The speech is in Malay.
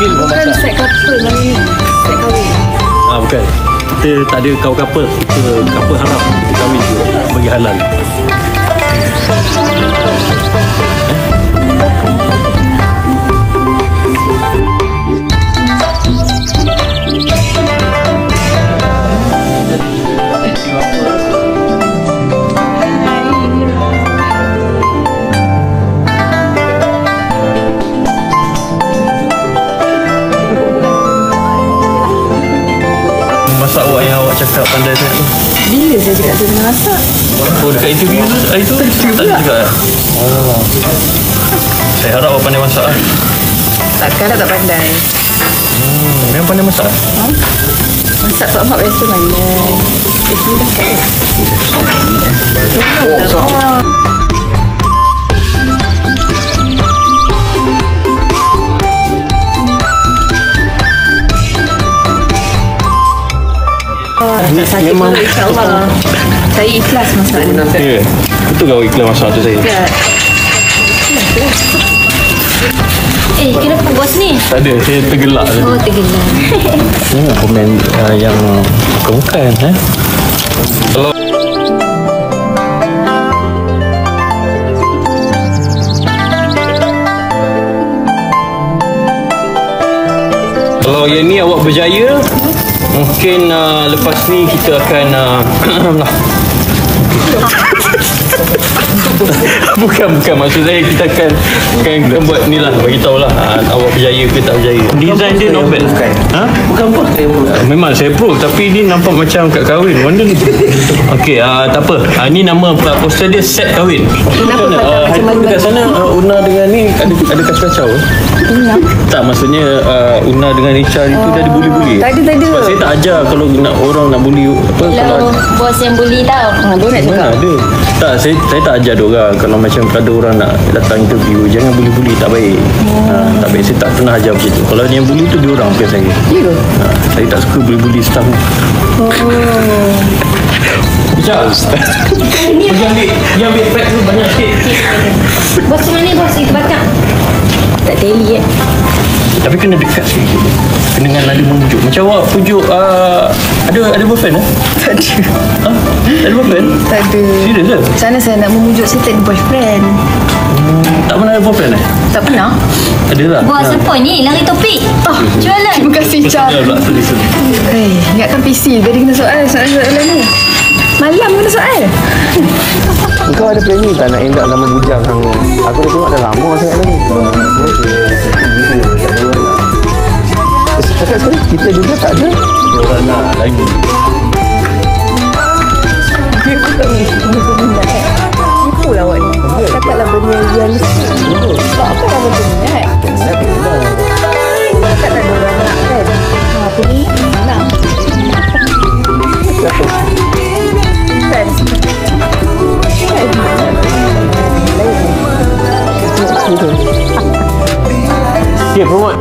Bukan set couple ni. Set kahwin. Bukan. Kita tak ada kau couple. Kita couple haram. Kita kahwin je bagi halal. Masak awak yang awak cakap pandai tu. Bila saya cakap saya masak? Oh, dekat interview tu hari tu tak cakap. Oh. Saya harap awak pandai masak lah. Takkan tak pandai. Memang pandai masak. Masak Pak Mak biasa pandai. Ini dah cakap. Tak sakit memang perut, insyaAllah. Saya ikhlas masak ni. Ya, betul kau ikhlas masak tu saya? Ya. Kenapa bos ni? Tak ada, saya tergelak. Oh, tergelak. Ini komen yang bukan-bukan. Kalau Kalau yang ni awak berjaya, mungkin lepas ni kita akan bukan maksud saya kita akan buat ni lah, bagi tahu lah awak berjaya ke tak berjaya. Design dia not bad. Bukan apa memang saya pro, tapi ni nampak macam kat kahwin. Mana ni? Okey, tak apa. Ni nama poster dia set kahwin. Kenapa dekat sana Una dengan ni ada kacau-kacau. Tak, maksudnya Una dengan Richard itu dia ada bully-bully. Tak ada. Sebab saya tak ajar kalau orang nak bully apa. Kalau bos yang bully tau. Boleh nak cakap. Ada. Tak, saya tak ajar diorang. Kalau macam ada orang nak datang interview, jangan bully-bully, tak baik. Tak baik, saya tak pernah ajar macam tu. Kalau yang bully tu diorang, bukan saya. Ya ke? Saya tak suka bully-bully staff. Sekejap. Pergi ambil pack tu banyak sikit. Bos mana ni bos? Itu batang. Tak teli Tapi kena dekat sikit. Kena dengan nada memujuk. Macam awak pujuk ada boyfriend Tak ada. Tak ada boyfriend? Tak ada. Serius ke? Sana saya nak memujuk saya tak ada boyfriend. Tak pernah ada boyfriend Tak pernah. Ada lah. Bos apa ni? Lari topik. Jualan. Terima kasih Cak. Tulis. Ingatkan PC. Jadi kena soalan ni. Malam kena soal. Kau ada planning tak nak end up nama bujang hang? Aku dah tengok dah lama masa kat ni. Cakap sekali, kita juga tak ada. Orang nak lagi. Tipu lah awak ni. Cakaplah benda yang realistik. Tak apa lah benda ni. Cakap tak ada orang nak kan. Apa ni? Nak. Kan? Ya, promote.